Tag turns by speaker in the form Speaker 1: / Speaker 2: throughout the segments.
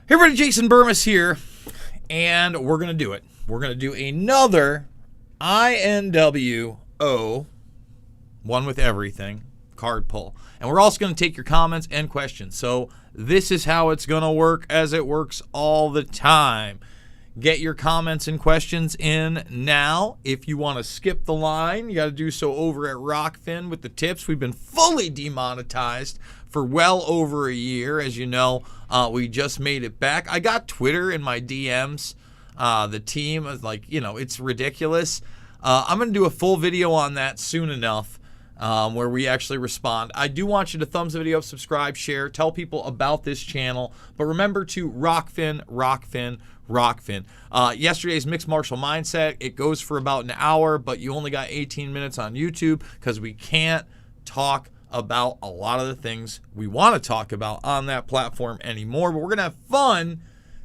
Speaker 1: Hey everybody, Jason Burmis here, and we're going to do it. We're going to do another INWO, one with everything, card pull. And we're also going to take your comments and questions. So this is how it's going to work as it works all the time. Get your comments and questions in now. If you want to skip the line, you got to do so over at Rockfin with the tips. We've been fully demonetized for well over a year. As you know, we just made it back. I got Twitter in my DMs. The team is like, it's ridiculous. I'm going to do a full video on that soon enough where we actually respond. I do want you to thumbs the video up, subscribe, share, tell people about this channel. But remember to Rockfin. Yesterday's Mixed Martial Mindset, it goes for about an hour, but you only got 18 minutes on YouTube because we can't talk about a lot of the things we want to talk about on that platform anymore. But we're going to have fun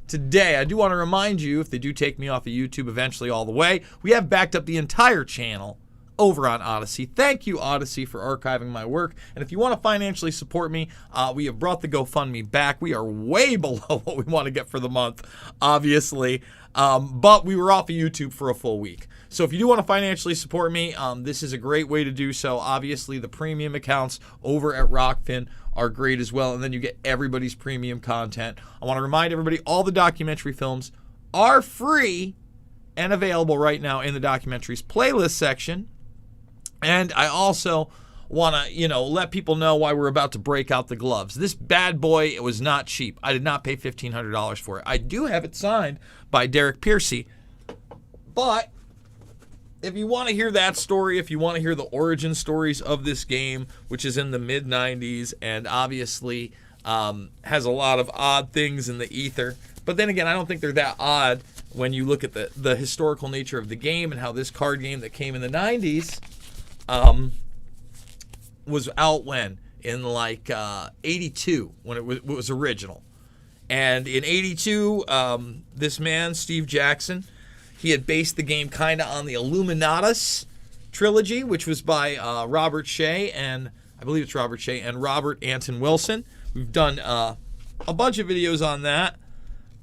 Speaker 1: today. I do want to remind you, if they do take me off of YouTube eventually all the way, we have backed up the entire channel over on Odyssey. Thank you, Odyssey, for archiving my work. And if you want to financially support me, we have brought the GoFundMe back. We are way below what we want to get for the month, obviously. But we were off of YouTube for a full week. So if you do want to financially support me, this is a great way to do so. Obviously, the premium accounts over at Rockfin are great as well. And then you get everybody's premium content. I want to remind everybody, all the documentary films are free and available right now in the documentaries playlist section. And I also want to, let people know why we're about to break out the gloves. This bad boy, it was not cheap. I did not pay $1,500 for it. I do have it signed by Derek Piercy. But if you want to hear that story, if you want to hear the origin stories of this game, which is in the mid-90s and obviously has a lot of odd things in the ether. But then again, I don't think they're that odd when you look at the historical nature of the game and how this card game that came in the 90s was out when? In like 82, when it was original. And in 82, this man, Steve Jackson, he had based the game kind of on the Illuminatus trilogy, which was by Robert Shea, and I believe it's Robert Shea, and Robert Anton Wilson. We've done a bunch of videos on that.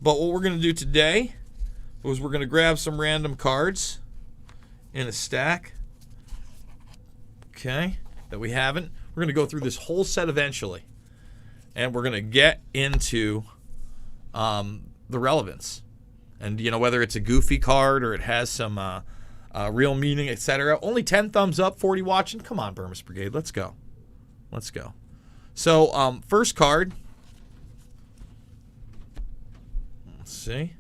Speaker 1: But what we're going to do today is we're going to grab some random cards in a stack. Okay, that we haven't. We're going to go through this whole set eventually. And we're going to get into the relevance. And, whether it's a goofy card or it has some real meaning, etc. Only 10 thumbs up, 40 watching. Come on, Burmis Brigade. Let's go. Let's go. So, first card, let's see,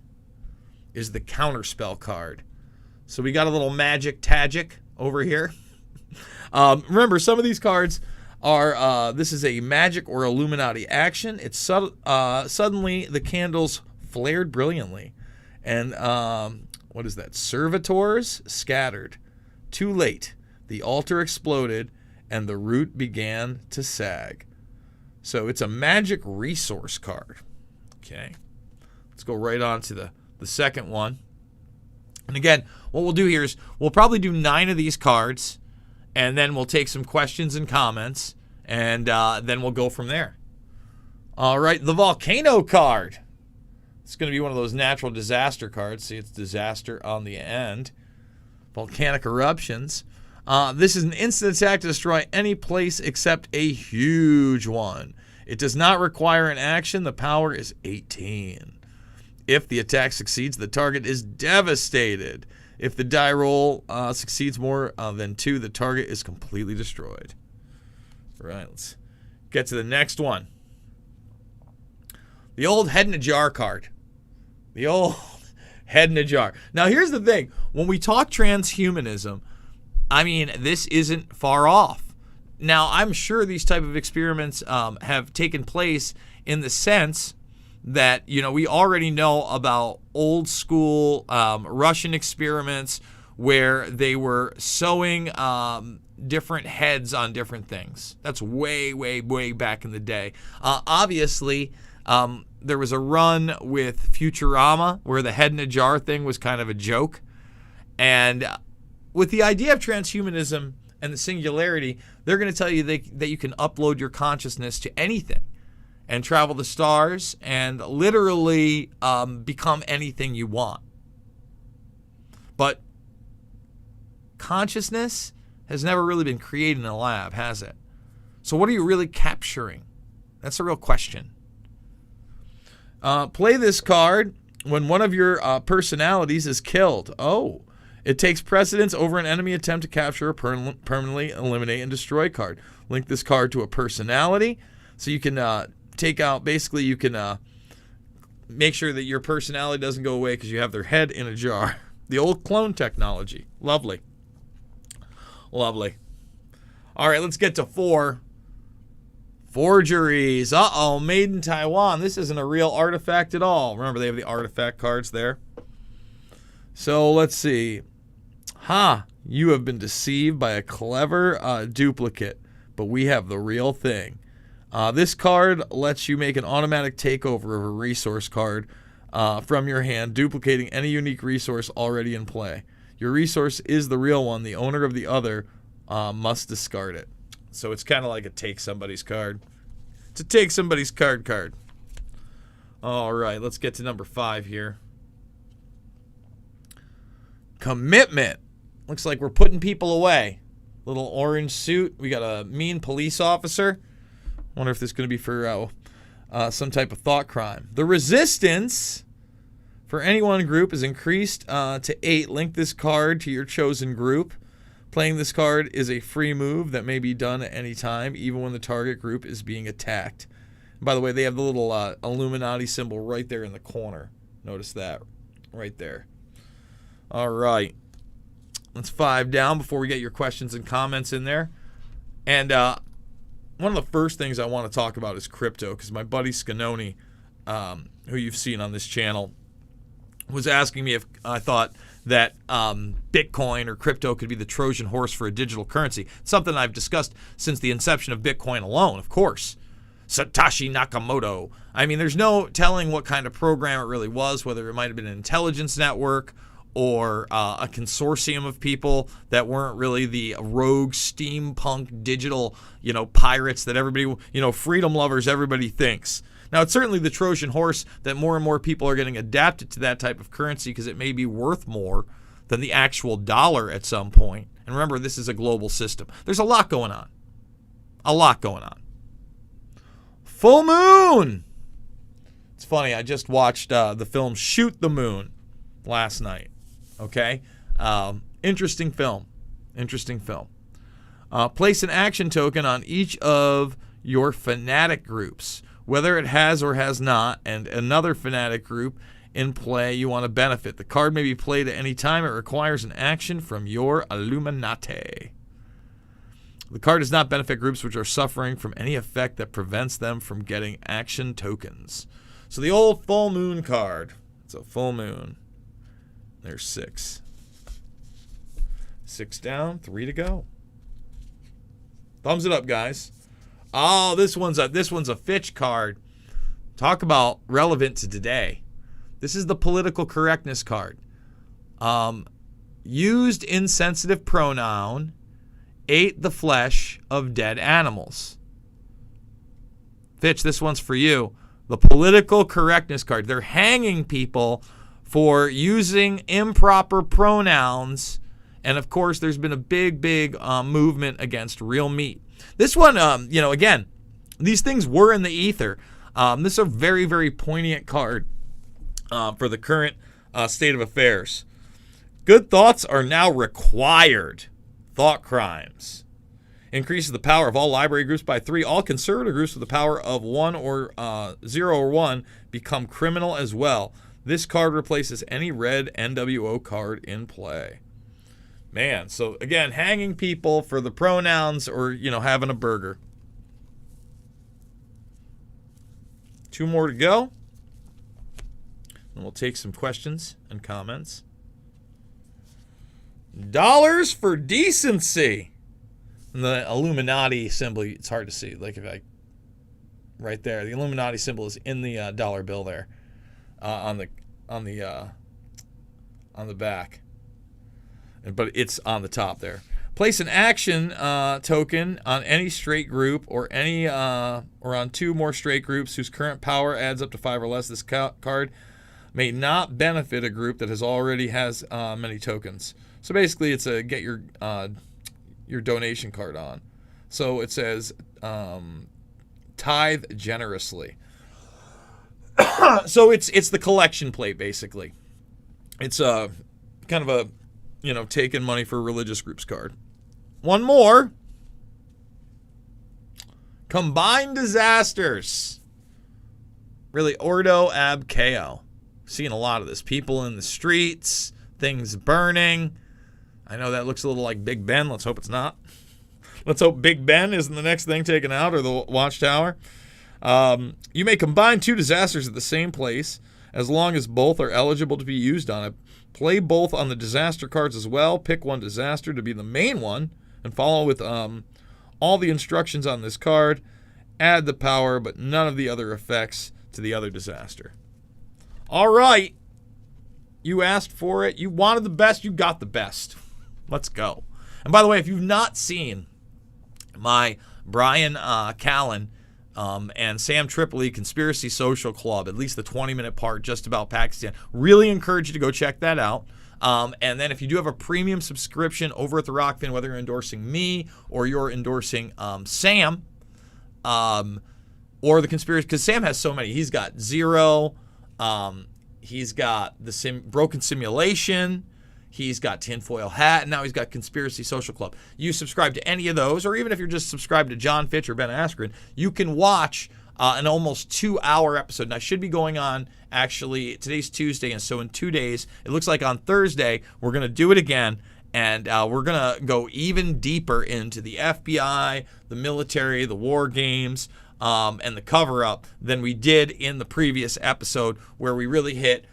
Speaker 1: is the Counterspell card. So we got a little magic tagic over here. Remember, some of these cards are, this is a magic or Illuminati action. It's suddenly the candles flared brilliantly. And what is that? Servitors scattered. Too late. The altar exploded and the root began to sag. So it's a magic resource card. Okay. Let's go right on to the second one. And again, what we'll do here is we'll probably do 9 of these cards. And then we'll take some questions and comments, and then we'll go from there. All right, the Volcano card. It's going to be one of those natural disaster cards. See, it's disaster on the end. Volcanic eruptions. This is an instant attack to destroy any place except a huge one. It does not require an action. The power is 18. If the attack succeeds, the target is devastated. If the die roll succeeds more than 2, the target is completely destroyed. All right, let's get to the next one. The old head in a jar card. The old head in a jar. Now, here's the thing. When we talk transhumanism, I mean, this isn't far off. Now, I'm sure these type of experiments have taken place in the sense that, we already know about old school Russian experiments where they were sewing different heads on different things. That's way, way, way back in the day. Obviously, there was a run with Futurama where the head in a jar thing was kind of a joke. And with the idea of transhumanism and the singularity, they're going to tell you that you can upload your consciousness to anything. and travel the stars and literally become anything you want. But consciousness has never really been created in a lab, has it? So what are you really capturing? That's a real question. Play this card when one of your personalities is killed. Oh, it takes precedence over an enemy attempt to capture, permanently eliminate, and destroy card. Link this card to a personality so you can take out, basically you can make sure that your personality doesn't go away because you have their head in a jar. The old clone technology. Lovely. Lovely. All right, let's get to 4. Forgeries. Uh-oh, made in Taiwan. This isn't a real artifact at all. Remember, they have the artifact cards there. So let's see. You have been deceived by a clever duplicate, but we have the real thing. This card lets you make an automatic takeover of a resource card from your hand, duplicating any unique resource already in play. Your resource is the real one. The owner of the other must discard it. So it's kind of like a take somebody's card. It's a take somebody's card. All right, let's get to number 5 here. Commitment. Looks like we're putting people away. Little orange suit. We got a mean police officer. Wonder if this is going to be for some type of thought crime. The resistance for any one group is increased to 8. Link this card to your chosen group. Playing this card is a free move that may be done at any time, even when the target group is being attacked. By the way, they have the little Illuminati symbol right there in the corner. Notice that right there. All right. Let's 5 down before we get your questions and comments in there. And one of the first things I want to talk about is crypto, because my buddy Scanoni, who you've seen on this channel, was asking me if I thought that Bitcoin or crypto could be the Trojan horse for a digital currency. Something I've discussed since the inception of Bitcoin alone, of course. Satoshi Nakamoto. I mean, there's no telling what kind of program it really was, whether it might have been an intelligence network or a consortium of people that weren't really the rogue steampunk digital, pirates that everybody, freedom lovers, everybody thinks. Now, it's certainly the Trojan horse that more and more people are getting adapted to that type of currency because it may be worth more than the actual dollar at some point. And remember, this is a global system. There's a lot going on. Full moon. It's funny. I just watched the film Shoot the Moon last night. Okay? Interesting film. Place an action token on each of your fanatic groups, whether it has or has not, and another fanatic group in play you want to benefit. The card may be played at any time. It requires an action from your Illuminati. The card does not benefit groups which are suffering from any effect that prevents them from getting action tokens. So the old full moon card. It's a full moon. There's 6. 6 down, 3 to go. Thumbs it up, guys. Oh, this one's a Fitch card. Talk about relevant to today. This is the political correctness card. Used insensitive pronoun, ate the flesh of dead animals. Fitch, this one's for you. The political correctness card. They're hanging people for using improper pronouns. And, of course, there's been a big movement against real meat. This one, again, these things were in the ether. This is a very, very poignant card for the current state of affairs. Good thoughts are now required. Thought crimes. Increases the power of all library groups by 3. All conservative groups with the power of 1 or 0 or 1 become criminal as well. This card replaces any red NWO card in play. Man, so again, hanging people for the pronouns or, having a burger. 2 more to go. And we'll take some questions and comments. Dollars for decency. And the Illuminati symbol, it's hard to see. Like right there, the Illuminati symbol is in the dollar bill there, on the back. But it's on the top there. Place an action token on any straight group or on 2 more straight groups whose current power adds up to 5 or less. This card may not benefit a group that already has many tokens. So basically, it's a get your donation card on. So it says tithe generously. So it's the collection plate basically. It's a kind of a taking money for religious groups card. One more. Combined disasters. Really, Ordo ab Chaos. Seeing a lot of this. People in the streets, things burning. I know that looks a little like Big Ben. Let's hope it's not. Let's hope Big Ben isn't the next thing taken out, or the Watchtower. You may combine 2 disasters at the same place as long as both are eligible to be used on it. Play both on the disaster cards as well. Pick one disaster to be the main one and follow with all the instructions on this card. Add the power, but none of the other effects to the other disaster. All right. You asked for it. You wanted the best. You got the best. Let's go. And by the way, if you've not seen my Brian Callen and Sam Tripoli Conspiracy Social Club, at least the 20-minute part just about Pakistan, really encourage you to go check that out. And then if you do have a premium subscription over at the Rockfin, whether you're endorsing me or you're endorsing Sam or the conspiracy, because Sam has so many. He's got Zero. He's got the Broken Simulation. He's got Tinfoil Hat, and now he's got Conspiracy Social Club. You subscribe to any of those, or even if you're just subscribed to John Fitch or Ben Askren, you can watch an almost 2-hour episode. And I should be going on, actually, today's Tuesday, and so in 2 days, it looks like on Thursday, we're going to do it again, and we're going to go even deeper into the FBI, the military, the war games, and the cover-up than we did in the previous episode, where we really hit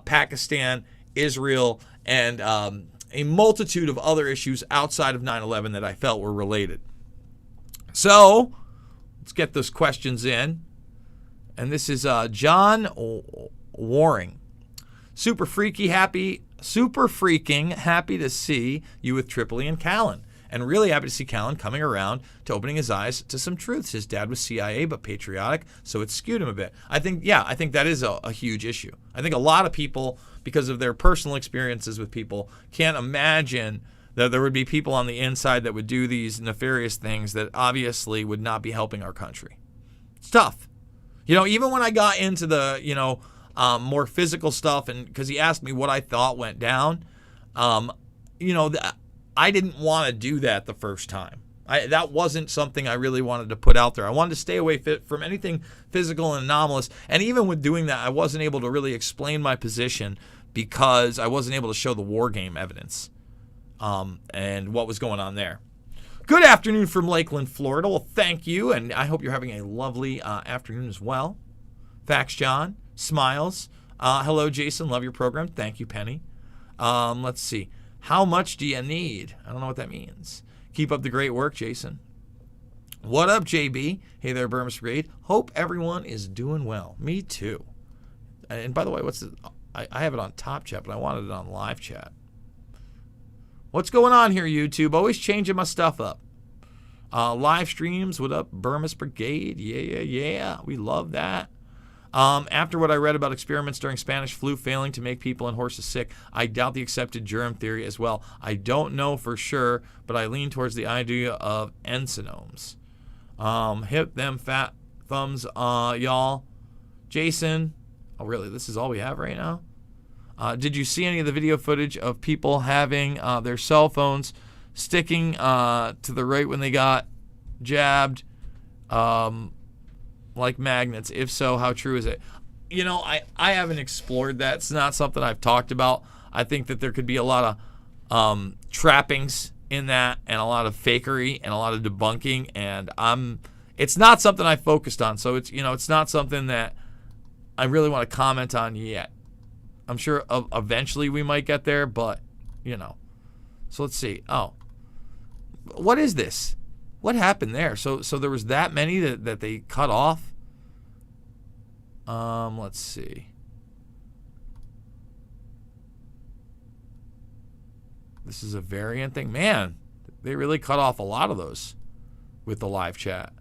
Speaker 1: Pakistan, Israel, and a multitude of other issues outside of 9/11 that I felt were related. So, let's get those questions in. And this is John Waring. Super freaking happy to see you with Tripoli and Callen. And really happy to see Callen coming around to opening his eyes to some truths. His dad was CIA, but patriotic, so it skewed him a bit. I think that is a huge issue. I think a lot of people, because of their personal experiences with people, can't imagine that there would be people on the inside that would do these nefarious things that obviously would not be helping our country. It's tough. Even when I got into the, more physical stuff, and because he asked me what I thought went down, I didn't want to do that the first time. That wasn't something I really wanted to put out there. I wanted to stay away from anything physical and anomalous. And even with doing that, I wasn't able to really explain my position because I wasn't able to show the war game evidence and what was going on there. Good afternoon from Lakeland, Florida. Well, thank you, and I hope you're having a lovely afternoon as well. Facts, John. Smiles. Hello, Jason. Love your program. Thank you, Penny. Let's see. How much do you need? I don't know what that means. Keep up the great work, Jason. What up, JB? Hey there, Burmese Brigade. Hope everyone is doing well. Me too. And by the way, I have it on Top Chat, but I wanted it on Live Chat. What's going on here, YouTube? Always changing my stuff up. Live streams. What up, Burmese Brigade? Yeah. We love that. After what I read about experiments during Spanish flu failing to make people and horses sick, I doubt the accepted germ theory as well. I don't know for sure, but I lean towards the idea of ensinomes. Hit them fat thumbs, y'all. Jason. Oh, really? This is all we have right now? Did you see any of the video footage of people having their cell phones sticking to the right when they got jabbed? Like magnets? If so, how true is it? I haven't explored that. It's not something I've talked about. I think that there could be a lot of trappings in that, and a lot of fakery and a lot of debunking, and it's not something I focused on. So it's not something that I really want to comment on yet. I'm sure eventually we might get there, but So let's see. Oh, what is this? What happened there? So there was that many that they cut off. Let's see. This is a variant thing. Man, really cut off a lot of those with the live chat.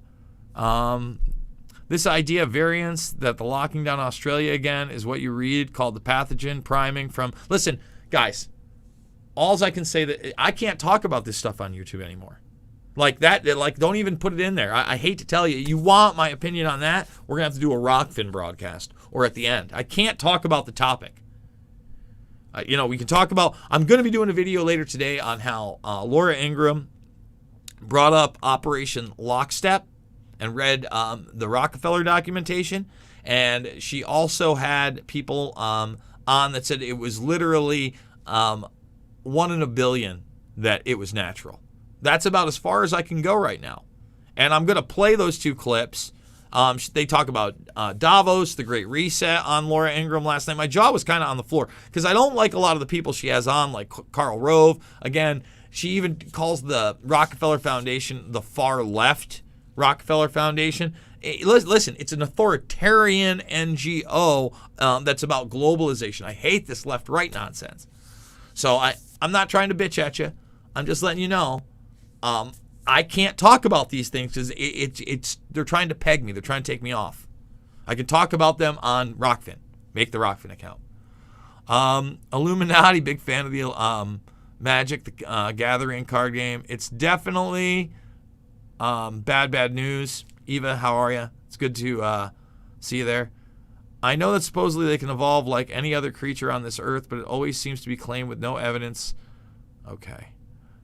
Speaker 1: This idea of variants that the locking down Australia again is what you read called the pathogen priming from. Listen, guys, alls I can say that I can't talk about this stuff on YouTube anymore. Like that, like don't even put it in there. I hate to tell you, you want my opinion on that, we're going to have to do a Rockfin broadcast or at the end. I can't talk about the topic. We can talk about, I'm going to be doing a video later today on how Laura Ingraham brought up Operation Lockstep and read the Rockefeller documentation. And she also had people on that said it was literally 1 in a billion that it was natural. That's about as far as I can go right now. And I'm going to play those 2 clips. They talk about Davos, the Great Reset on Laura Ingraham last night. My jaw was kind of on the floor because I don't like a lot of the people she has on, like Karl Rove. Again, she even calls the Rockefeller Foundation the far left Rockefeller Foundation. Listen, it's an authoritarian NGO that's about globalization. I hate this left-right nonsense. So I'm not trying to bitch at you. I'm just letting you know. I can't talk about these things because they're trying to peg me. They're trying to take me off. I can talk about them on Rockfin. Make the Rockfin account. Illuminati, big fan of the Magic, the Gathering card game. It's definitely bad news. Eva, how are you? It's good to see you there. I know that supposedly they can evolve like any other creature on this earth, but it always seems to be claimed with no evidence. Okay.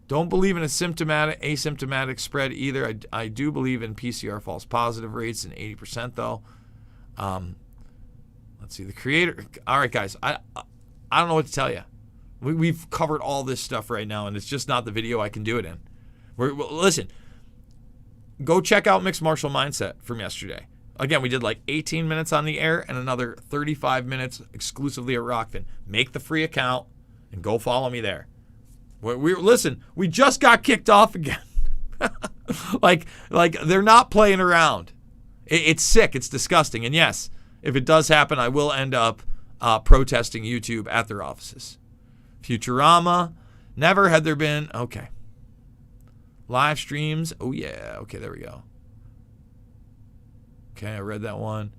Speaker 1: Don't believe in asymptomatic spread either. I do believe in PCR false positive rates in 80% though. Let's see. The creator. All right, guys. I don't know what to tell you. We've covered all this stuff right now, and it's just not the video I can do it in. Listen. Go check out Mixed Martial Mindset from yesterday. Again, we did like 18 minutes on the air and another 35 minutes exclusively at Rockfin. Make the free account and go follow me there. Listen, we just got kicked off again. like they're not playing around. It's sick. It's disgusting. And yes, if it does happen, I will end up protesting YouTube at their offices. Futurama. Never had there been. Okay. Live streams. Oh, yeah. Okay, there we go. Okay, I read that one.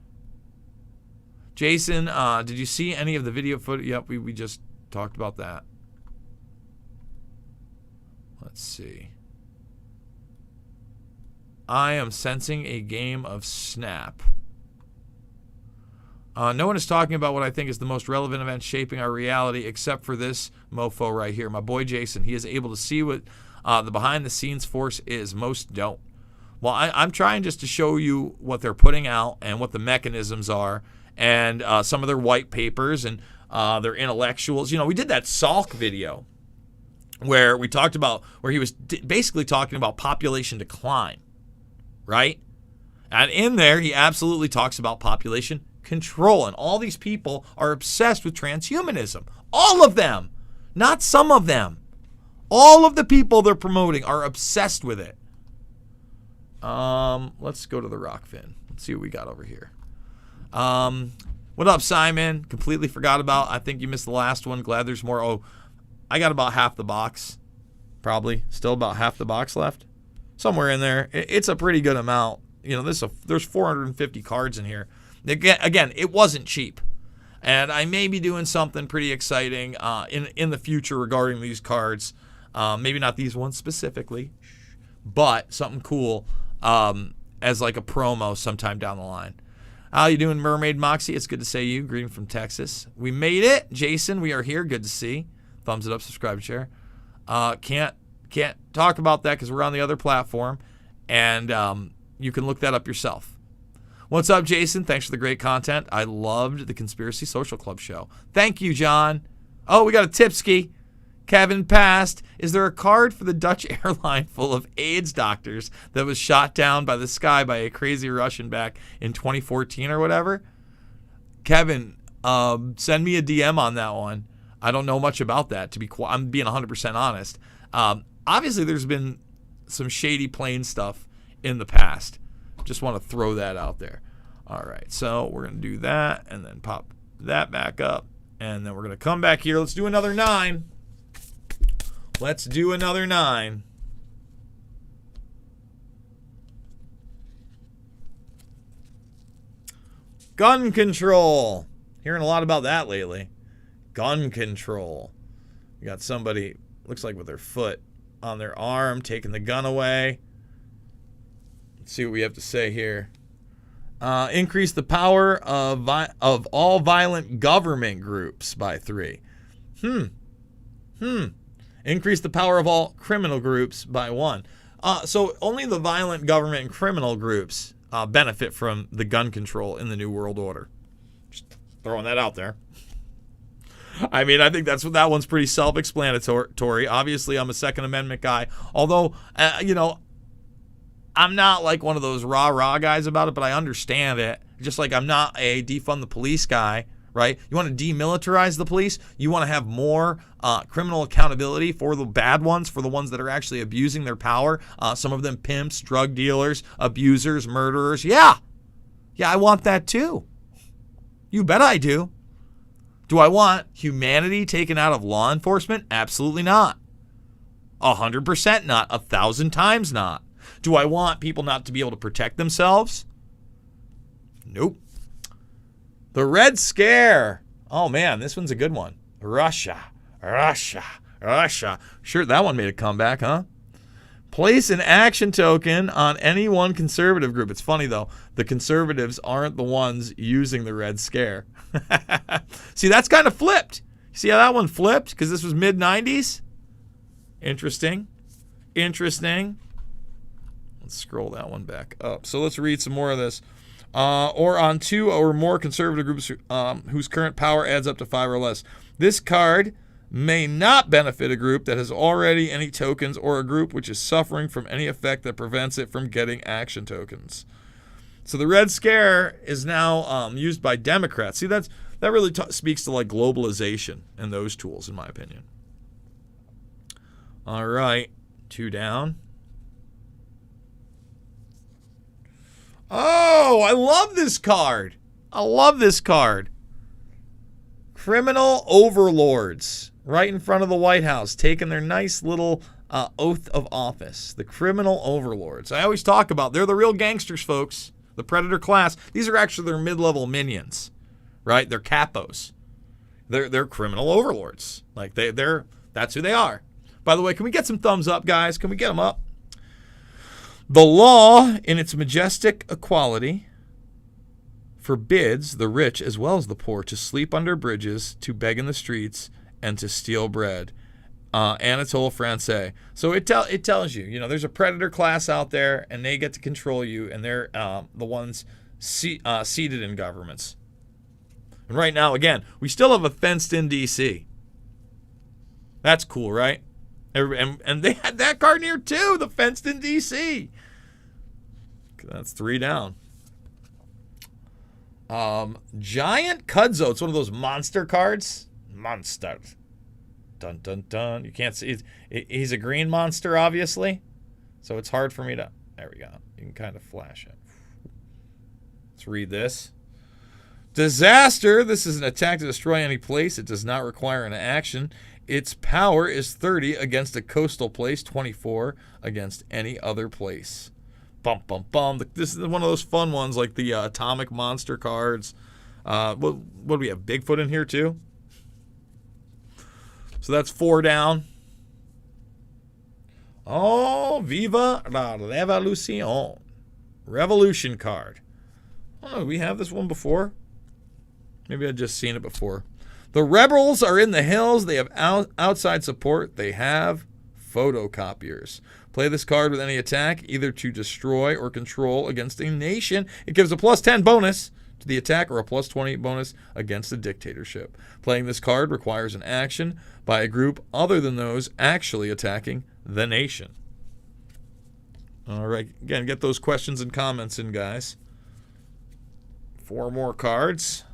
Speaker 1: Jason, did you see any of the video footage? Yep, we just talked about that. Let's see. I am sensing a game of Snap. No one is talking about what I think is the most relevant event shaping our reality except for this mofo right here. My boy Jason. He is able to see what the behind-the-scenes force is. Most don't. Well, I'm trying just to show you what they're putting out and what the mechanisms are and some of their white papers and their intellectuals. We did that Salk video where we talked about, where he was basically talking about population decline, right? And in there, he absolutely talks about population control. And all these people are obsessed with transhumanism. All of them, not some of them. All of the people they're promoting are obsessed with it. Let's go to the Rockfin. Let's see what we got over here. What up, Simon? Completely forgot about. I think you missed the last one. Glad there's more. Oh, I got about half the box. Probably. Still about half the box left. Somewhere in there. It's a pretty good amount. There's 450 cards in here. Again, it wasn't cheap. And I may be doing something pretty exciting in the future regarding these cards. Maybe not these ones specifically, but something cool as like a promo sometime down the line. How you doing, Mermaid Moxie? It's good to see you. Greeting from Texas. We made it. Jason, we are here. Good to see. Thumbs it up, subscribe, share. Can't talk about that because we're on the other platform, and you can look that up yourself. What's up, Jason? Thanks for the great content. I loved the Conspiracy Social Club show. Thank you, John. Oh, we got a Tipski. Kevin passed. Is there a card for the Dutch airline full of AIDS doctors that was shot down by the sky by a crazy Russian back in 2014 or whatever? Kevin, send me a DM on that one. I don't know much about that. I'm being 100% honest. Obviously, there's been some shady plane stuff in the past. Just want to throw that out there. All right, so we're going to do that and then pop that back up. And then we're going to come back here. Let's do another 9. Let's do another 9. Gun control. Hearing a lot about that lately. Gun control. You got somebody, looks like with their foot on their arm, taking the gun away. Let's see what we have to say here. Increase the power of all violent government groups by 3. Increase the power of all criminal groups by 1. So only the violent government and criminal groups benefit from the gun control in the New World Order. Just throwing that out there. I mean, I think that one's pretty self-explanatory. Obviously, I'm a Second Amendment guy. Although, I'm not like one of those rah-rah guys about it, but I understand it. Just like I'm not a defund the police guy, right? You want to demilitarize the police? You want to have more criminal accountability for the bad ones, for the ones that are actually abusing their power. Some of them pimps, drug dealers, abusers, murderers. Yeah, I want that too. You bet I do. Do I want humanity taken out of law enforcement? Absolutely not. 100% not. 1,000 times not. Do I want people not to be able to protect themselves? Nope. The Red Scare. Oh, man, this one's a good one. Russia. Sure, that one made a comeback, huh? Place an action token on any one conservative group. It's funny, though. The conservatives aren't the ones using the Red Scare. See, that's kind of flipped. See how that one flipped? Because this was mid-90s? Interesting. Let's scroll that one back up. So let's read some more of this. Or on 2 or more conservative groups whose current power adds up to 5 or less. This card may not benefit a group that has already any tokens or a group which is suffering from any effect that prevents it from getting action tokens. So the Red Scare is now used by Democrats. See, that really speaks to like globalization and those tools, in my opinion. All right, 2 down. Oh, I love this card. Criminal overlords right in front of the White House taking their nice little oath of office. The criminal overlords. I always talk about they're the real gangsters, folks. The Predator class. These are actually their mid-level minions, right? They're capos. They're criminal overlords. Like that's who they are. By the way, can we get some thumbs up, guys? Can we get them up? The law, in its majestic equality, forbids the rich as well as the poor to sleep under bridges, to beg in the streets, and to steal bread. Anatole France. So it tells you, there's a predator class out there, and they get to control you, and they're the ones seated in governments. And right now, again, we still have a fenced-in D.C. That's cool, right? And they had that card here too, the fenced-in D.C. That's 3 down. Giant Kudzu. It's one of those monster cards. Monster. Dun, dun, dun. You can't see. He's a green monster, obviously. So it's hard for me to... There we go. You can kind of flash it. Let's read this. Disaster. This is an attack to destroy any place. It does not require an action. Its power is 30 against a coastal place, 24 against any other place. Bum, bum, bum. This is one of those fun ones like the Atomic Monster cards. What do we have? Bigfoot in here too? So that's 4 down. Oh, Viva la Revolution. Revolution card. Oh, do we have this one before? Maybe I've just seen it before. The rebels are in the hills. They have outside support. They have photocopiers. Play this card with any attack, either to destroy or control against a nation. It gives a +10 bonus to the attack or a +20 bonus against a dictatorship. Playing this card requires an action by a group other than those actually attacking the nation. All right, again, get those questions and comments in, guys. 4 more cards.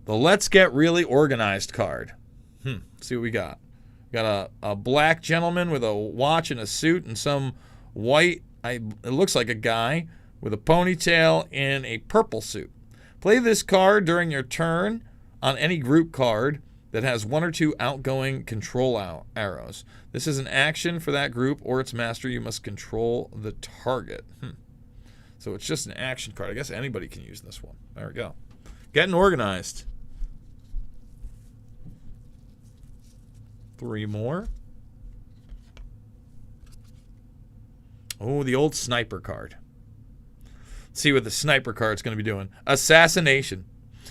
Speaker 1: The Let's Get Really Organized card. Let's see what we got. Got a black gentleman with a watch and a suit and some white, it looks like a guy, with a ponytail in a purple suit. Play this card during your turn on any group card that has 1 or 2 outgoing control arrows. This is an action for that group or its master. You must control the target. So it's just an action card. I guess anybody can use this one. There we go. Getting organized. 3 more. Oh, the old sniper card. Let's see what the sniper card's going to be doing. Assassination.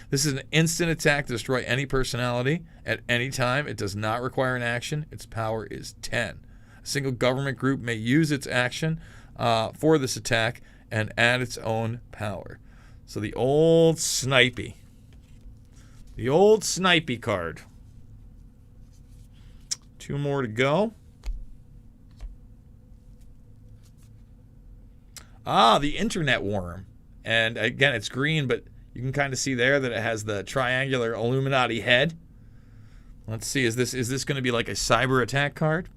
Speaker 1: This is an instant attack to destroy any personality at any time. It does not require an action. Its power is 10. A single government group may use its action for this attack and add its own power. So the old snipey. The old snipey card. 2 more to go. The internet worm. And again, it's green, but you can kind of see there that it has the triangular Illuminati head. Let's see, is this going to be like a cyber attack card?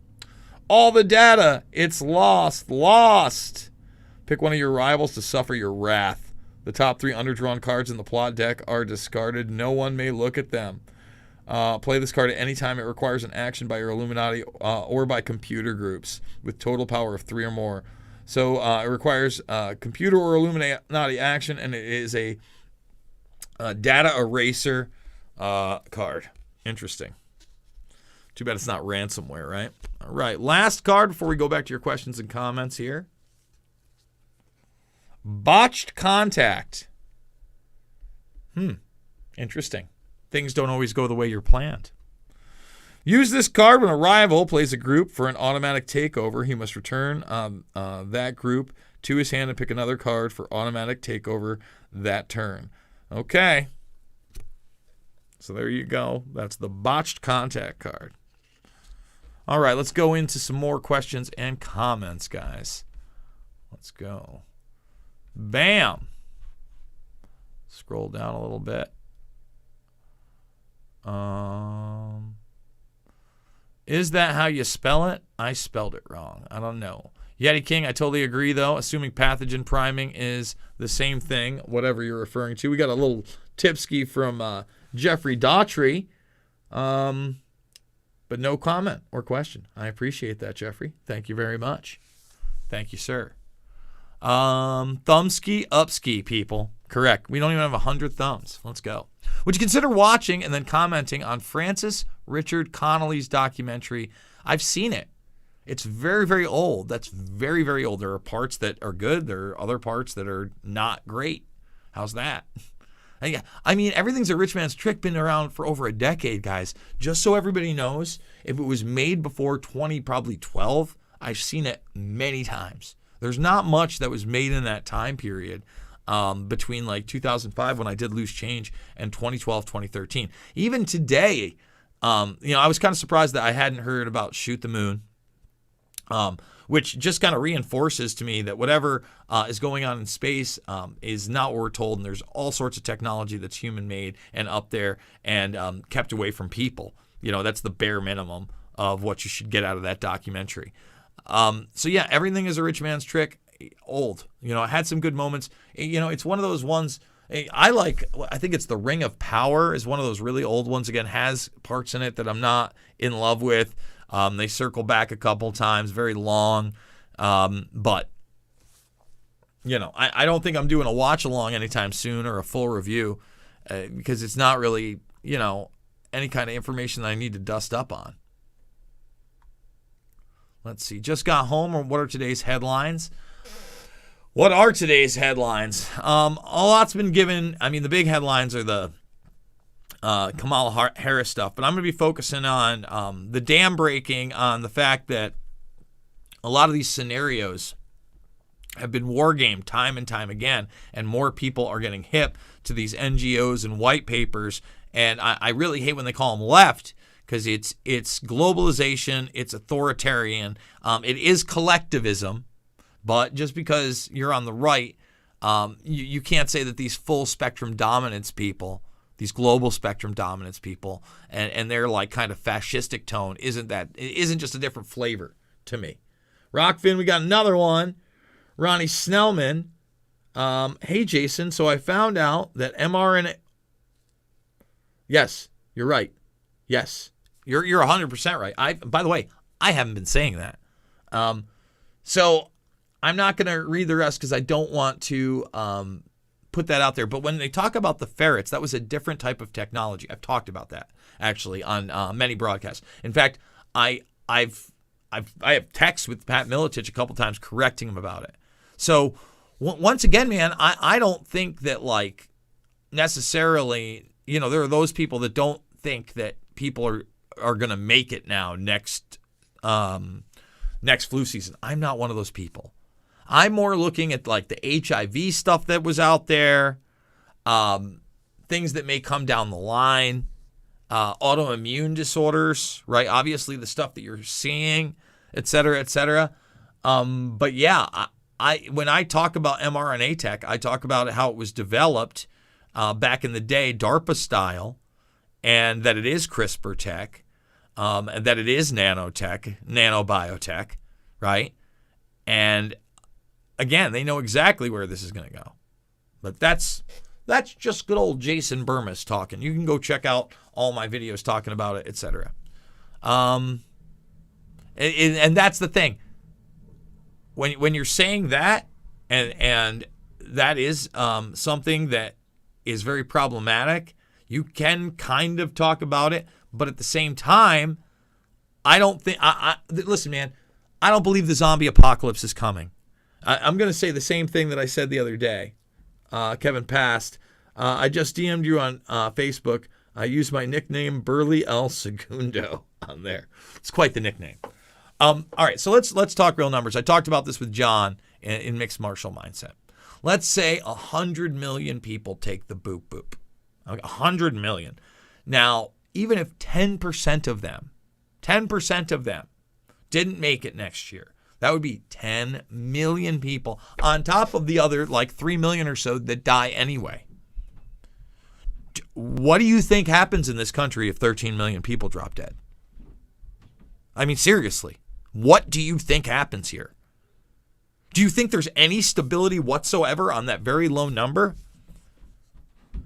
Speaker 1: All the data, it's lost. Pick one of your rivals to suffer your wrath. The top 3 underdrawn cards in the plot deck are discarded. No one may look at them. Play this card at any time. It requires an action by your Illuminati or by computer groups with total power of 3 or more. So it requires computer or Illuminati action, and it is a data eraser card. Interesting. Too bad it's not ransomware, right? All right, last card before we go back to your questions and comments here. Botched contact. Interesting. Things don't always go the way you're planned. Use this card when a rival plays a group for an automatic takeover. He must return that group to his hand and pick another card for automatic takeover that turn. Okay. So there you go. That's the botched contact card. All right, let's go into some more questions and comments, guys. Let's go. Bam. Scroll down a little bit. Is that how you spell it? I spelled it wrong. I don't know. Yeti King, I totally agree, though. Assuming pathogen priming is the same thing, whatever you're referring to. We got a little tipski from Jeffrey Daughtry, but no comment or question. I appreciate that, Jeffrey. Thank you very much. Thank you, sir. Thumbski, upski, people. Correct. We don't even have 100 thumbs. Let's go. Would you consider watching and then commenting on Francis Richard Connolly's documentary? I've seen it. It's very, very old. That's very, very old. There are parts that are good. There are other parts that are not great. How's that? I mean, everything's a rich man's trick. Been around for over a decade, guys. Just so everybody knows, if it was made before 2012, I've seen it many times. There's not much that was made in that time period between like 2005 when I did Loose Change and 2012, 2013. Even today, I was kind of surprised that I hadn't heard about Shoot the Moon, which just kind of reinforces to me that whatever is going on in space is not what we're told, and there's all sorts of technology that's human-made and up there and kept away from people. That's the bare minimum of what you should get out of that documentary. So yeah, everything is a rich man's trick. Old. It had some good moments. It's one of those ones I think it's The Ring of Power is one of those really old ones. Again, has parts in it that I'm not in love with. They circle back a couple times, very long. But I don't think I'm doing a watch along anytime soon or a full review because it's not really, any kind of information that I need to dust up on. Let's see. Just got home, or what are today's headlines? What are today's headlines? A lot's been given. I mean, the big headlines are the Kamala Harris stuff, but I'm going to be focusing on the dam breaking, on the fact that a lot of these scenarios have been wargamed time and time again, and more people are getting hip to these NGOs and white papers, and I really hate when they call them left, because it's globalization, it's authoritarian, it is collectivism, but just because you're on the right, you can't say that these full spectrum dominance people, these global spectrum dominance people, and their like kind of fascistic tone isn't just a different flavor to me. Rockfin, we got another one. Ronnie Snellman. Hey Jason, so I found out that mRNA. Yes, you're right. Yes. You're 100% right. By the way, I haven't been saying that. So I'm not going to read the rest because I don't want to put that out there. But when they talk about the ferrets, that was a different type of technology. I've talked about that actually on many broadcasts. In fact, I have texts with Pat Miletich a couple times correcting him about it. So once again, man, I don't think that like necessarily, there are those people that don't think that people are going to make it now next flu season. I'm not one of those people. I'm more looking at like the HIV stuff that was out there, things that may come down the line, autoimmune disorders, right? Obviously the stuff that you're seeing, et cetera, et cetera. But yeah, when I talk about mRNA tech, I talk about how it was developed back in the day, DARPA style, and that it is CRISPR tech, and that it is nanobiotech, right? And again, they know exactly where this is going to go. But that's just good old Jason Burmis talking. You can go check out all my videos talking about it, etc. And that's the thing. When you're saying that, and that is something that is very problematic, you can kind of talk about it, but at the same time, I don't think. Listen, man, I don't believe the zombie apocalypse is coming. I'm going to say the same thing that I said the other day. Kevin Past, I just DM'd you on Facebook. I used my nickname Burley El Segundo on there. It's quite the nickname. All right, so let's talk real numbers. I talked about this with John in Mixed Martial Mindset. Let's say 100 million people take the boop boop. 100 million. Now, even if 10% of them didn't make it next year, that would be 10 million people on top of the other like 3 million or so that die anyway. What do you think happens in this country if 13 million people drop dead? I mean, seriously, what do you think happens here? Do you think there's any stability whatsoever on that very low number?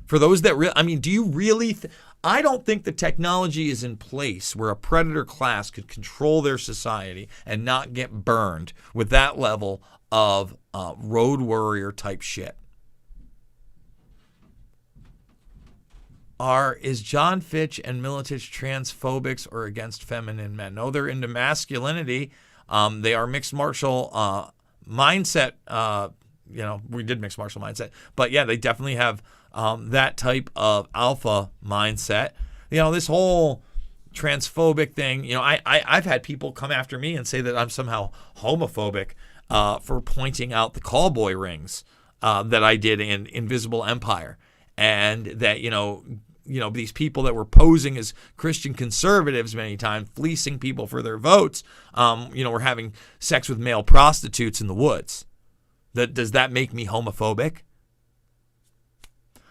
Speaker 1: For those that do you really? I don't think the technology is in place where a predator class could control their society and not get burned with that level of road warrior type shit. Is John Fitch and Miletich transphobics or against feminine men? No, they're into masculinity. They are mixed martial mindset. We did mixed martial mindset, but yeah, they definitely have that type of alpha mindset. This whole transphobic thing, I've had people come after me and say that I'm somehow homophobic for pointing out the callboy rings that I did in Invisible Empire, and that these people that were posing as Christian conservatives many times, fleecing people for their votes, were having sex with male prostitutes in the woods. Does that make me homophobic?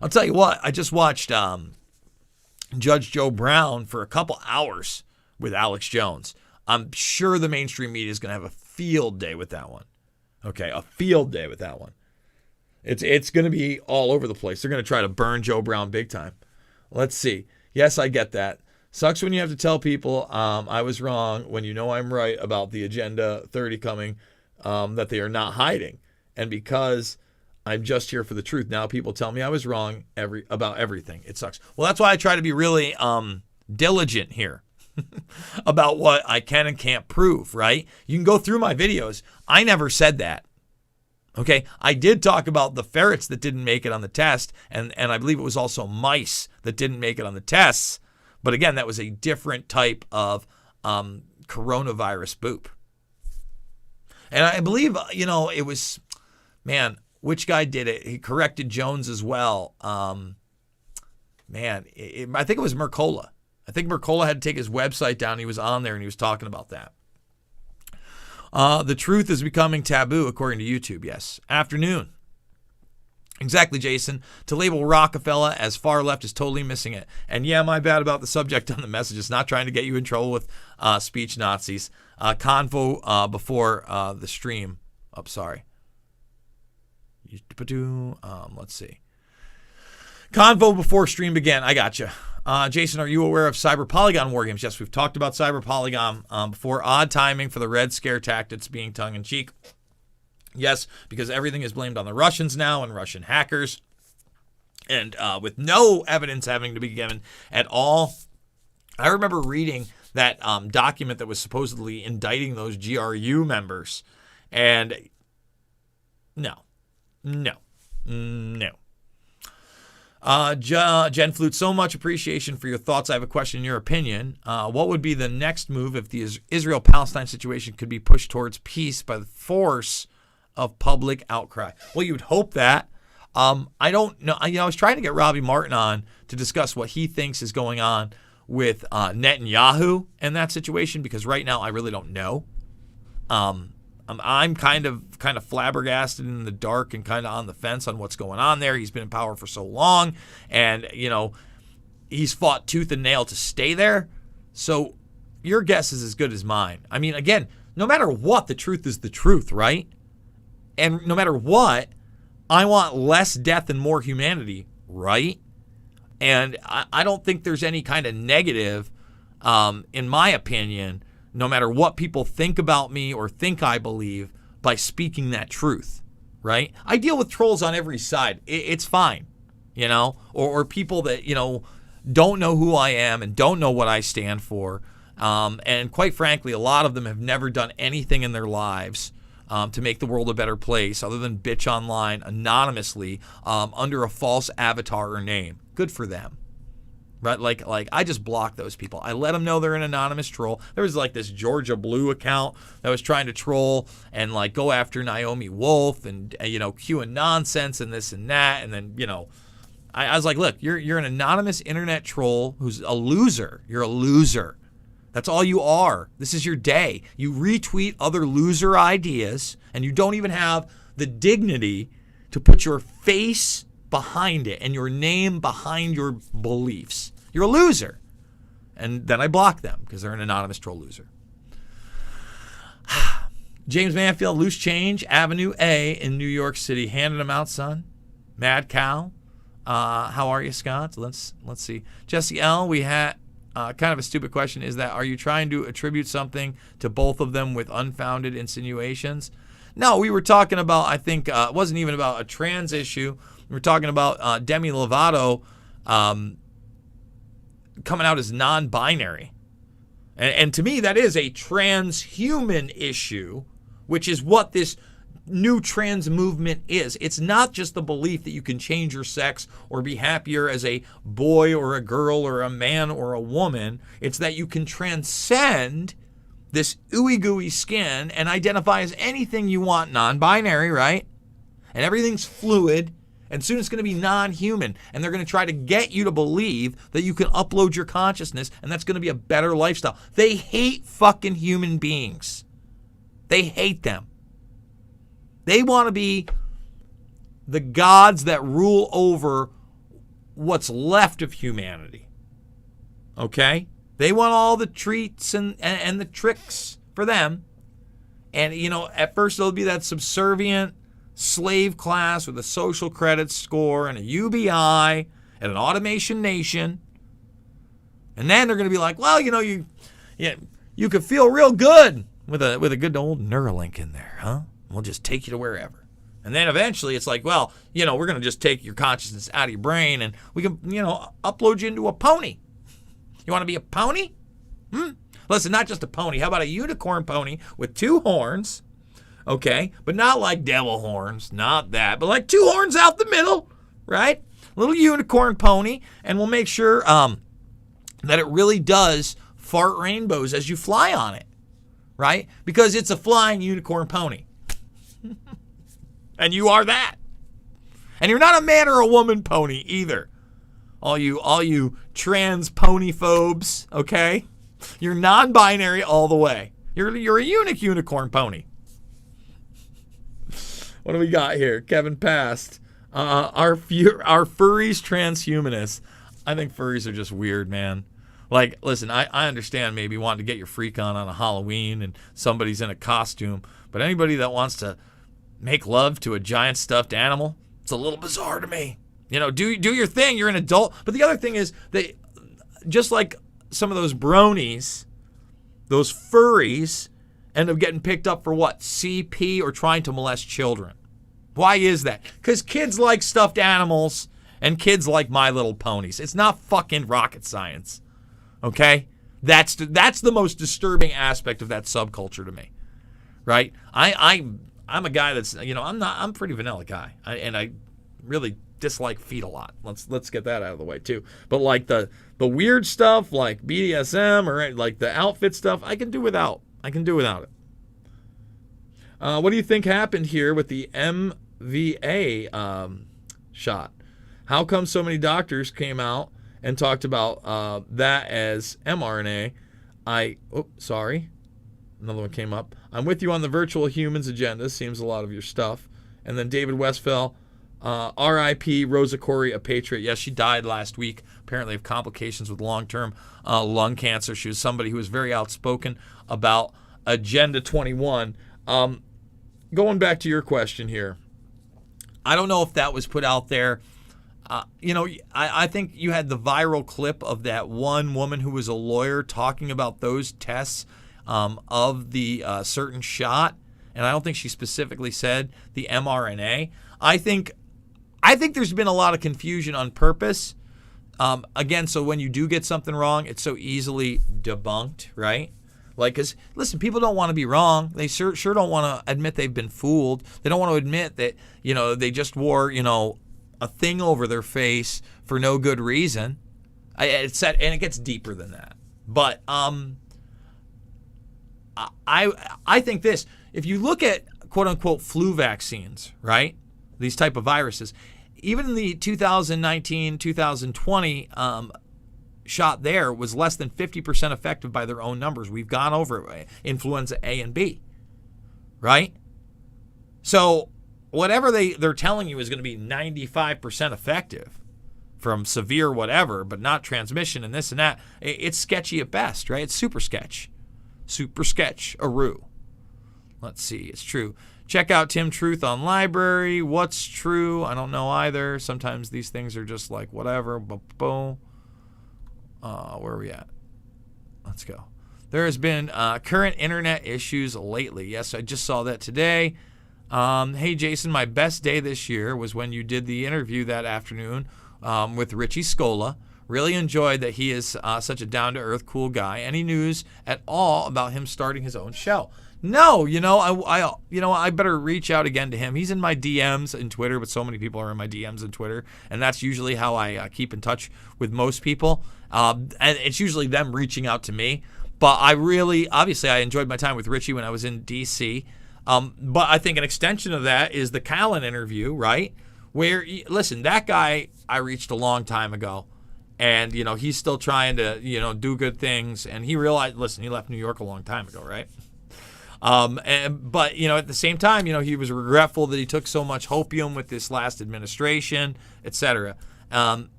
Speaker 1: I'll tell you what, I just watched Judge Joe Brown for a couple hours with Alex Jones. I'm sure the mainstream media is going to have a field day with that one. Okay, a field day with that one. It's going to be all over the place. They're going to try to burn Joe Brown big time. Let's see. Yes, I get that. Sucks when you have to tell people I was wrong when you know I'm right about the Agenda 30 coming, that they are not hiding. And because I'm just here for the truth, now people tell me I was wrong about everything. It sucks. Well, that's why I try to be really diligent here about what I can and can't prove, right? You can go through my videos. I never said that. Okay, I did talk about the ferrets that didn't make it on the test, and I believe it was also mice that didn't make it on the tests. But again, that was a different type of coronavirus boop. And I believe, it was, which guy did it? He corrected Jones as well. I think it was Mercola. I think Mercola had to take his website down. He was on there and he was talking about that. The truth is becoming taboo, according to YouTube. Yes. Afternoon. Exactly, Jason. To label Rockefeller as far left is totally missing it. And yeah, my bad about the subject on the message. It's not trying to get you in trouble with speech Nazis. Convo before the stream. Oh, sorry. Let's see. Convo before stream began. I got you. Jason, are you aware of Cyber Polygon war games? Yes, we've talked about Cyber Polygon before. Odd timing for the Red Scare tactics being tongue-in-cheek. Yes, because everything is blamed on the Russians now and Russian hackers. And with no evidence having to be given at all. I remember reading that document that was supposedly indicting those GRU members. And no. Jen Flute, so much appreciation for your thoughts. I have a question in your opinion. What would be the next move if the Israel-Palestine situation could be pushed towards peace by the force of public outcry? Well, you would hope that. I don't know. I was trying to get Robbie Martin on to discuss what he thinks is going on with Netanyahu in that situation, because right now I really don't know. I'm kind of flabbergasted in the dark and kind of on the fence on what's going on there. He's been in power for so long, and he's fought tooth and nail to stay there. So your guess is as good as mine. I mean, again, no matter what, the truth is the truth, right? And no matter what, I want less death and more humanity, right? And I don't think there's any kind of negative, in my opinion, no matter what people think about me or think I believe, by speaking that truth, right? I deal with trolls on every side. It's fine, or people that, don't know who I am and don't know what I stand for. And quite frankly, a lot of them have never done anything in their lives to make the world a better place other than bitch online anonymously under a false avatar or name. Good for them. Right? Like I just block those people. I let them know they're an anonymous troll. There was like this Georgia Blue account that was trying to troll and like go after Naomi Wolf and queuing nonsense and this and that. And then I was like, look, you're an anonymous internet troll who's a loser. You're a loser. That's all you are. This is your day. You retweet other loser ideas, and you don't even have the dignity to put your face behind it and your name behind your beliefs. You're a loser. And then I block them because they're an anonymous troll loser. James Manfield, Loose Change, Avenue A in New York City. Handing them out, son. Mad Cow. How are you, Scott? Let's see. Jesse L., we had kind of a stupid question. Is that, are you trying to attribute something to both of them with unfounded insinuations? No, we were talking about, I think, it wasn't even about a trans issue. We were talking about Demi Lovato coming out as non-binary. And to me, that is a transhuman issue, which is what this new trans movement is. It's not just the belief that you can change your sex or be happier as a boy or a girl or a man or a woman. It's that you can transcend this ooey gooey skin and identify as anything you want, non-binary, right? And everything's fluid, and soon it's going to be non-human, and they're going to try to get you to believe that you can upload your consciousness, and that's going to be a better lifestyle. They hate fucking human beings. They hate them. They want to be the gods that rule over what's left of humanity. Okay? They want all the treats and the tricks for them. And, at first it'll be that subservient slave class with a social credit score and a UBI and an automation nation. And then they're going to be like, well, you could feel real good with a good old Neuralink in there, huh? We'll just take you to wherever. And then eventually it's like, well, we're going to just take your consciousness out of your brain and we can, upload you into a pony. You want to be a pony? Listen, not just a pony. How about a unicorn pony with 2 horns? Okay, but not like devil horns. Not that. But like 2 horns out the middle, right? Little unicorn pony. And we'll make sure that it really does fart rainbows as you fly on it, right? Because it's a flying unicorn pony. And you are that. And you're not a man or a woman pony either. All you trans pony phobes, okay? You're non-binary all the way. You're a unique unicorn pony. What do we got here? Kevin Past. Are furries transhumanists? I think furries are just weird, man. Like, listen, I understand maybe wanting to get your freak on a Halloween and somebody's in a costume, but anybody that wants to make love to a giant stuffed animal, it's a little bizarre to me. Do your thing. You're an adult. But the other thing is, they just like some of those bronies, those furries, end up getting picked up for what? CP or trying to molest children. Why is that? Because kids like stuffed animals and kids like My Little Ponies. It's not fucking rocket science. Okay? That's the most disturbing aspect of that subculture to me. Right? I'm a guy that's, I'm a pretty vanilla guy. I really dislike feet a lot. Let's get that out of the way too. But like the weird stuff like BDSM or like the outfit stuff, I can do without. I can do without it. What do you think happened here with the MVA shot? How come so many doctors came out and talked about that as mRNA? Sorry. Another one came up. I'm with you on the virtual humans agenda. Seems a lot of your stuff. And then David Westphal, R.I.P. Rosa Corey, a patriot. Yes, she died last week, apparently of complications with long-term lung cancer. She was somebody who was very outspoken about Agenda 21. Going back to your question here, I don't know if that was put out there. I think you had the viral clip of that one woman who was a lawyer talking about those tests of the certain shot, and I don't think she specifically said the mRNA. I think there's been a lot of confusion on purpose. Again, so when you do get something wrong, it's so easily debunked, right? Like, because, listen, people don't want to be wrong. They sure don't want to admit they've been fooled. They don't want to admit that, they just wore, a thing over their face for no good reason. And it gets deeper than that. But I think this, if you look at quote-unquote flu vaccines, right, these type of viruses, even in the 2019, 2020 shot there was less than 50% effective by their own numbers. We've gone over influenza A and B, right? So whatever they're telling you is going to be 95% effective from severe whatever, but not transmission and this and that. It's sketchy at best, right? It's super sketch. Super sketch-a-roo. Let's see. It's true. Check out Tim Truth on Library. What's true? I don't know either. Sometimes these things are just like whatever. Boom. Where are we at? Let's go. There has been current internet issues lately. Yes, I just saw that today. Hey, Jason, my best day this year was when you did the interview that afternoon with Richie Scola. Really enjoyed that he is such a down-to-earth, cool guy. Any news at all about him starting his own show? No, I better reach out again to him. He's in my DMs in Twitter, but so many people are in my DMs in Twitter, and that's usually how I keep in touch with most people. And it's usually them reaching out to me. But obviously, I enjoyed my time with Richie when I was in D.C. But I think an extension of that is the Callan interview, right? Where, listen, that guy I reached a long time ago. And, he's still trying to, do good things. And he realized, listen, he left New York a long time ago, right? But at the same time, he was regretful that he took so much hopium with this last administration, etc.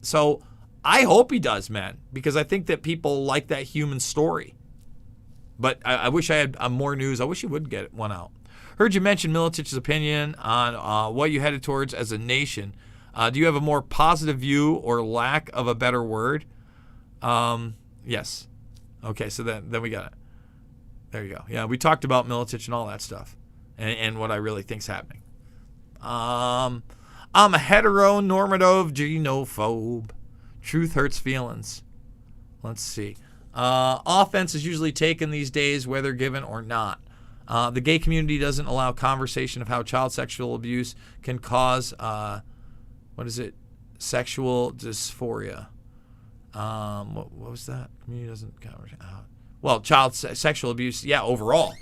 Speaker 1: So I hope he does, man, because I think that people like that human story. But I wish I had more news. I wish he would get one out. Heard you mention Militich's opinion on what you headed towards as a nation. Do you have a more positive view or lack of a better word? Yes. Okay, so then we got it. There you go. Yeah, we talked about Militich and all that stuff and what I really think's happening. I'm a heteronormative genophobe. Truth hurts feelings. Let's see. Offense is usually taken these days, whether given or not. The gay community doesn't allow conversation of how child sexual abuse can cause sexual dysphoria. What was that? Community doesn't cover. Well, child sexual abuse, yeah, overall.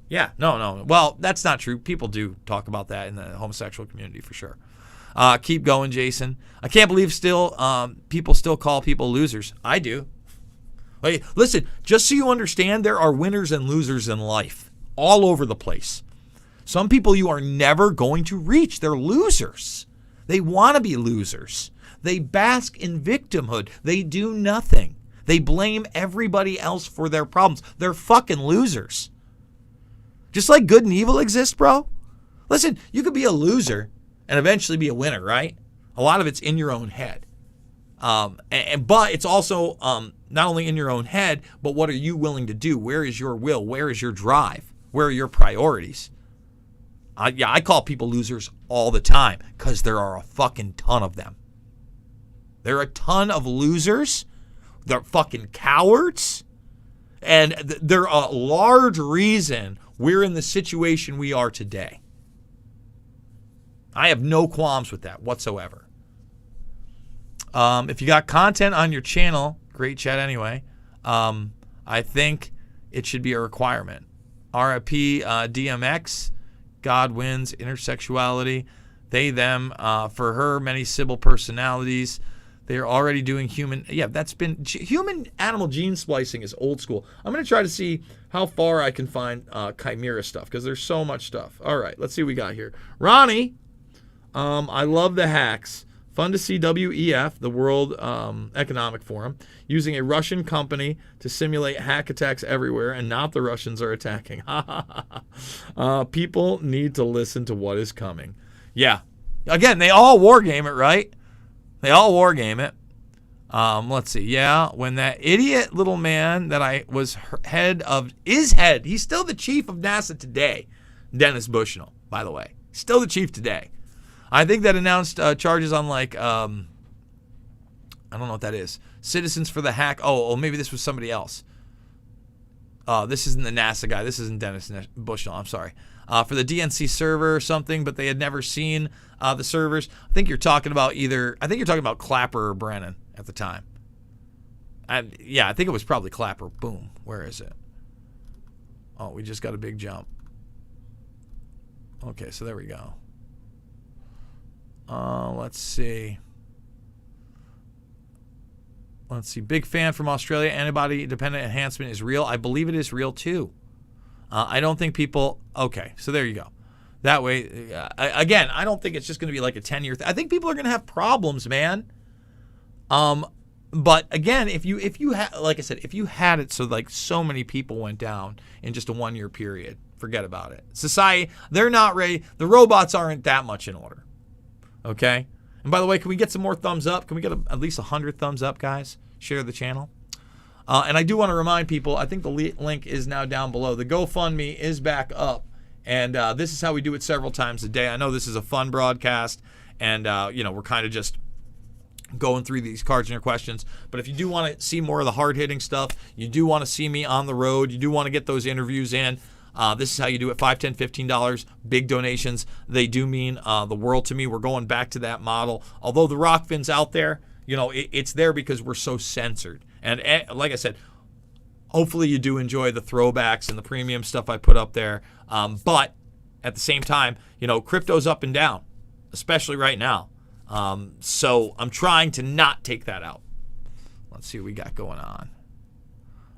Speaker 1: Yeah, no. Well, that's not true. People do talk about that in the homosexual community for sure. Keep going, Jason. I can't believe people still call people losers. I do. Hey, listen, just so you understand, there are winners and losers in life all over the place. Some people you are never going to reach. They're losers. They want to be losers. They bask in victimhood. They do nothing. They blame everybody else for their problems. They're fucking losers. Just like good and evil exist, bro. Listen, you could be a loser and eventually be a winner, right? A lot of it's in your own head. But it's also not only in your own head, but what are you willing to do? Where is your will? Where is your drive? Where are your priorities? I call people losers all the time because there are a fucking ton of them. There are a ton of losers. They're fucking cowards. And they're a large reason we're in the situation we are today. I have no qualms with that whatsoever. If you got content on your channel, great chat anyway, I think it should be a requirement. RIP DMX, God wins, intersexuality, they, them, for her, many Sybil personalities. They're already doing human animal gene splicing is old school. I'm going to try to see how far I can find chimera stuff because there's so much stuff. All right, let's see what we got here. Ronnie, I love the hacks. Fun to see WEF, the World Economic Forum, using a Russian company to simulate hack attacks everywhere, and not the Russians are attacking. People need to listen to what is coming. Yeah. Again, they all wargame it, right? They all wargame it. Let's see. Yeah, when that idiot little man that I was he's still the chief of NASA today, Dennis Bushnell, by the way. Still the chief today. I think that announced charges on I don't know what that is. Citizens for the hack. Oh, maybe this was somebody else. This isn't the NASA guy. This isn't Dennis Bushnell. I'm sorry. For the DNC server or something, but they had never seen the servers. I think you're talking about Clapper or Brennan at the time. I think it was probably Clapper. Boom. Where is it? Oh, we just got a big jump. Okay, so there we go. Let's see. Big fan from Australia. Antibody-dependent enhancement is real. I believe it is real, too. I don't think people... Okay, so there you go. That way, again, I don't think it's just going to be like a 10-year thing. I think people are going to have problems, man. But again, if you like I said, if you had it so like so many people went down in just a 1-year period, forget about it. Society, they're not ready. The robots aren't that much in order. Okay? And by the way, can we get some more thumbs up? Can we get at least 100 thumbs up, guys? Share the channel. And I do want to remind people, I think the link is now down below. The GoFundMe is back up. And this is how we do it several times a day. I know this is a fun broadcast. And, we're kind of just going through these cards and your questions. But if you do want to see more of the hard-hitting stuff, you do want to see me on the road, you do want to get those interviews in, this is how you do it. $5, $10, $15, big donations. They do mean the world to me. We're going back to that model. Although the Rockfin's out there, it's there because we're so censored. And like I said, hopefully you do enjoy the throwbacks and the premium stuff I put up there. But at the same time, crypto's up and down, especially right now. So I'm trying to not take that out. Let's see what we got going on.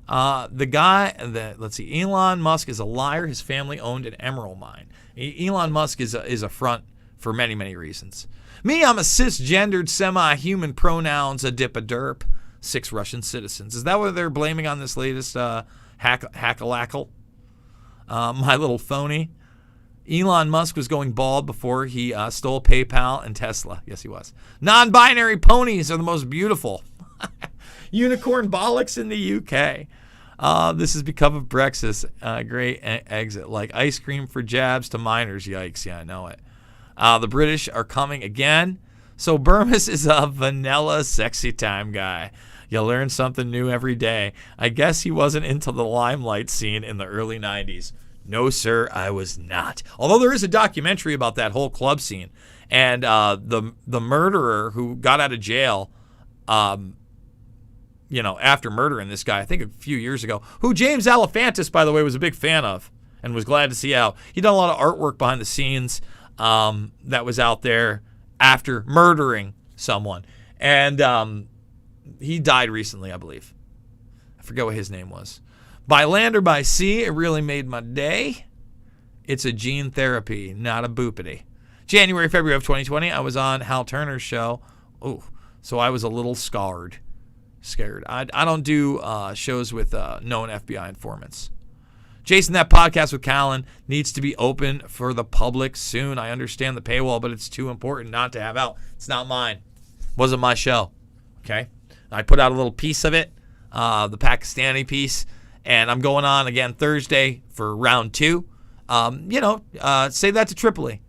Speaker 1: Let's see. Elon Musk is a liar. His family owned an emerald mine. Elon Musk is a front for many, many reasons. Me, I'm a cisgendered, semi-human pronouns, a dip, a derp. 6 Russian citizens. Is that what they're blaming on this latest hackalackle? My little phony. Elon Musk was going bald before he stole PayPal and Tesla. Yes, he was. Non-binary ponies are the most beautiful. Unicorn bollocks in the UK. This has become of Brexit. Great exit. Like ice cream for jabs to minors. Yikes. Yeah, I know it. The British are coming again. So Burmis is a vanilla sexy time guy. You learn something new every day. I guess he wasn't into the limelight scene in the early 90s. No, sir, I was not. Although there is a documentary about that whole club scene. And the murderer who got out of jail, after murdering this guy, I think a few years ago, who James Alefantis, by the way, was a big fan of and was glad to see out. He done a lot of artwork behind the scenes that was out there after murdering someone. And he died recently, I believe. I forget what his name was. By land or by sea, it really made my day. It's a gene therapy, not a boopity. January, February of 2020, I was on Hal Turner's show. Oh, so I was a little scared. I don't do shows with known FBI informants. Jason, that podcast with Callan needs to be open for the public soon. I understand the paywall, but it's too important not to have out. It's not mine. Wasn't my show. Okay? I put out a little piece of it. the Pakistani piece. And I'm going on again Thursday for round 2. Say that to Tripoli.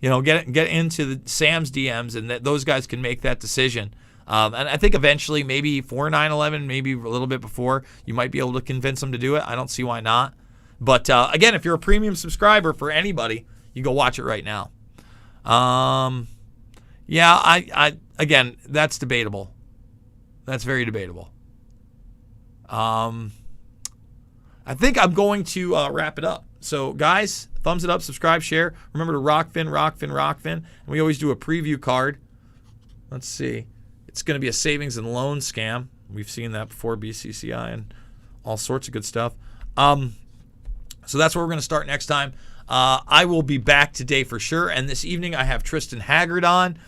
Speaker 1: Get into Sam's DMs, and those guys can make that decision. And I think eventually, maybe for 9/11, maybe a little bit before, you might be able to convince them to do it. I don't see why not. But again, if you're a premium subscriber for anybody, you go watch it right now. Again, that's debatable. That's very debatable. I think I'm going to wrap it up. So, guys, thumbs it up, subscribe, share. Remember to Rockfin. And we always do a preview card. Let's see. It's going to be a savings and loan scam. We've seen that before, BCCI and all sorts of good stuff. So that's where we're going to start next time. I will be back today for sure. And this evening I have Tristan Haggard on.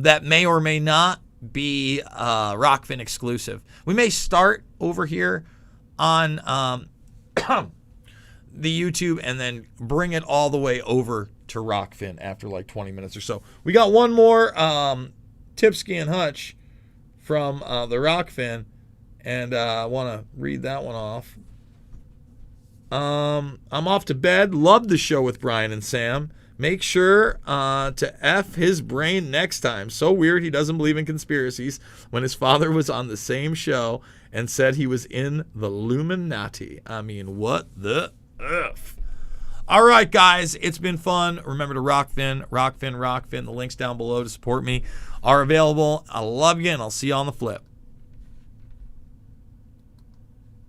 Speaker 1: That may or may not be Rockfin exclusive. We may start over here on the YouTube and then bring it all the way over to Rockfin after like 20 minutes or so. We got one more Tipsky and Hutch from the Rockfin, and I want to read that one off. I'm off to bed. Loved the show with Brian and Sam. Make sure to F his brain next time. So weird he doesn't believe in conspiracies when his father was on the same show and said he was in the Illuminati. I mean, what the F? All right, guys, it's been fun. Remember to Rockfin. The links down below to support me are available. I love you, and I'll see you on the flip.